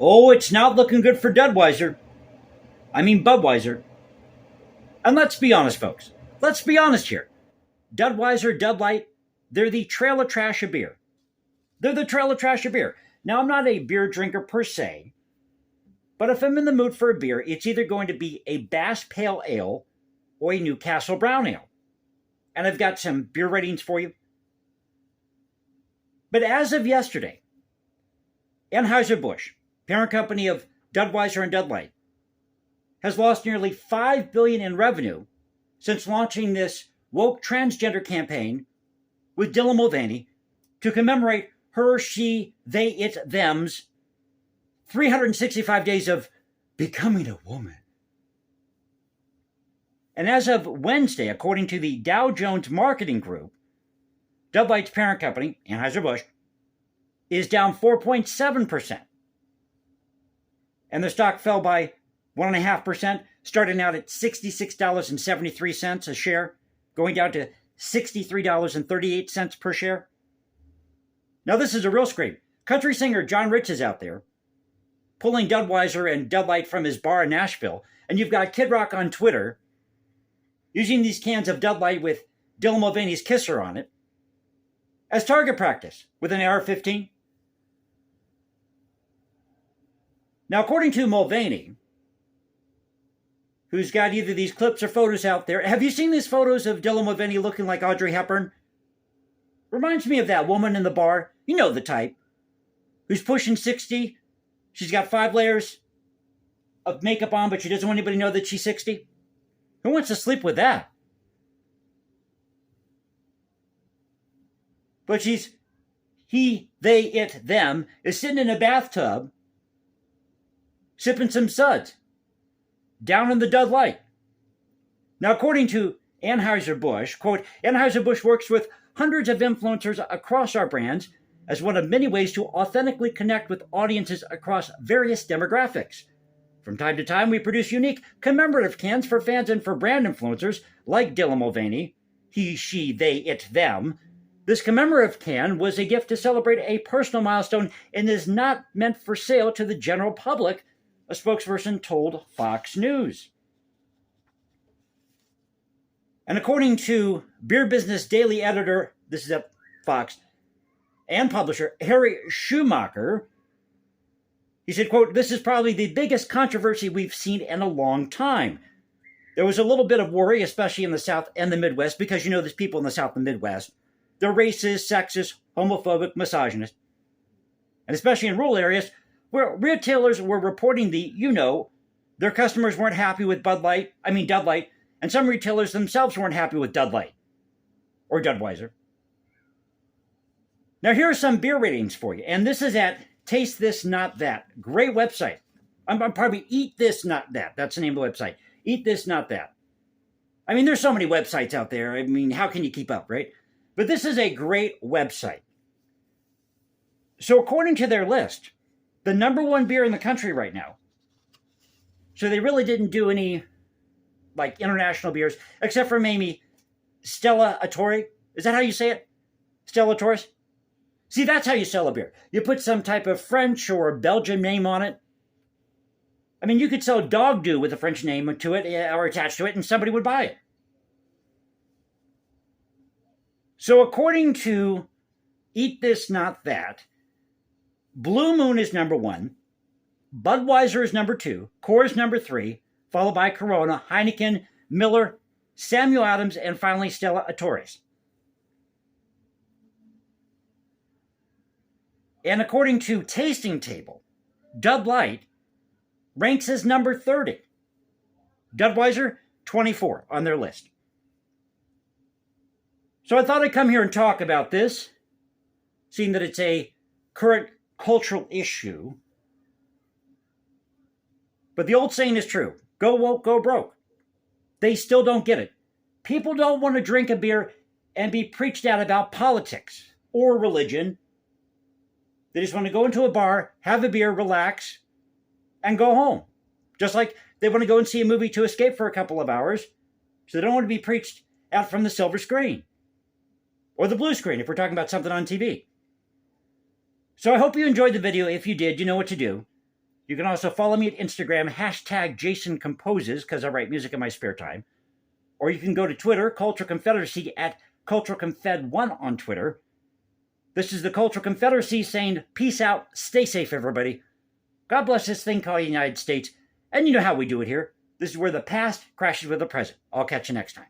Oh, it's not looking good for Budweiser. Budweiser. And let's be honest, folks. Let's be honest here. Budweiser, Bud Light, they're the trail of trash of beer. They're the trail of trash of beer. Now, I'm not a beer drinker per se, but if I'm in the mood for a beer, it's either going to be a Bass Pale Ale or a Newcastle Brown Ale. And I've got some beer ratings for you. But as of yesterday, Anheuser-Busch, parent company of Budweiser and Bud Light, has lost nearly $5 billion in revenue since launching this woke transgender campaign with Dylan Mulvaney to commemorate her, she, they, it, them's 365 days of becoming a woman. And as of Wednesday, according to the Dow Jones Marketing Group, Bud Light's parent company, Anheuser-Busch, is down 4.7%. And the stock fell by 1.5%, starting out at $66.73 a share, going down to $63.38 per share. Now, this is a real scrape. Country singer John Rich is out there pulling Budweiser and Bud Light from his bar in Nashville. And you've got Kid Rock on Twitter using these cans of Bud Light with Dylan Mulvaney's kisser on it as target practice with an AR-15. Now, according to Mulvaney, who's got either these clips or photos out there, have you seen these photos of Dylan Mulvaney looking like Audrey Hepburn? Reminds me of that woman in the bar, you know the type, who's pushing 60. She's got 5 layers of makeup on, but she doesn't want anybody to know that she's 60. Who wants to sleep with that? But she's, he, they, it, them, is sitting in a bathtub, sipping some suds, down in the Bud Light. Now, according to Anheuser-Busch, quote, Anheuser-Busch works with hundreds of influencers across our brands as one of many ways to authentically connect with audiences across various demographics. From time to time, we produce unique commemorative cans for fans and for brand influencers like Dylan Mulvaney, he, she, they, it, them. This commemorative can was a gift to celebrate a personal milestone and is not meant for sale to the general public, a spokesperson told Fox News. And according to Beer Business Daily editor, this is at Fox, and publisher Harry Schumacher, he said, quote, this is probably the biggest controversy we've seen in a long time. There was a little bit of worry, especially in the South and the Midwest, because you know there's people in the South and Midwest. They're racist, sexist, homophobic, misogynist. And especially in rural areas where retailers were reporting their customers weren't happy with Dud Light, and some retailers themselves weren't happy with Dud Light or Budweiser. Now, here are some beer ratings for you, and this is at Taste This Not That. Great website. I'm probably Eat This Not That. That's the name of the website. Eat This Not That. There's so many websites out there. How can you keep up, right? But this is a great website. So according to their list, the number one beer in the country right now, so they really didn't do any international beers, except for maybe Stella Artois. Is that how you say it? Stella Artois? See, that's how you sell a beer. You put some type of French or Belgian name on it. You could sell Dog Dew with a French name to it or attached to it, and somebody would buy it. So according to Eat This Not That, Blue Moon is number 1, Budweiser is number 2, Coors number 3, followed by Corona, Heineken, Miller, Samuel Adams, and finally Stella Artois. And according to Tasting Table, Bud Light ranks as number 30. Budweiser, 24 on their list. So I thought I'd come here and talk about this, seeing that it's a current cultural issue. But the old saying is true. Go woke, go broke. They still don't get it. People don't want to drink a beer and be preached at about politics or religion. They just want to go into a bar, have a beer, relax, and go home. Just like they want to go and see a movie to escape for a couple of hours, so they don't want to be preached at from the silver screen. Or the blue screen, if we're talking about something on TV. So I hope you enjoyed the video. If you did, you know what to do. You can also follow me at Instagram, hashtag Jason Composes, because I write music in my spare time. Or you can go to Twitter, Cultural Confederacy, at Cultural Confed1 on Twitter. This is the Cultural Confederacy saying, peace out, stay safe, everybody. God bless this thing called the United States. And you know how we do it here. This is where the past crashes with the present. I'll catch you next time.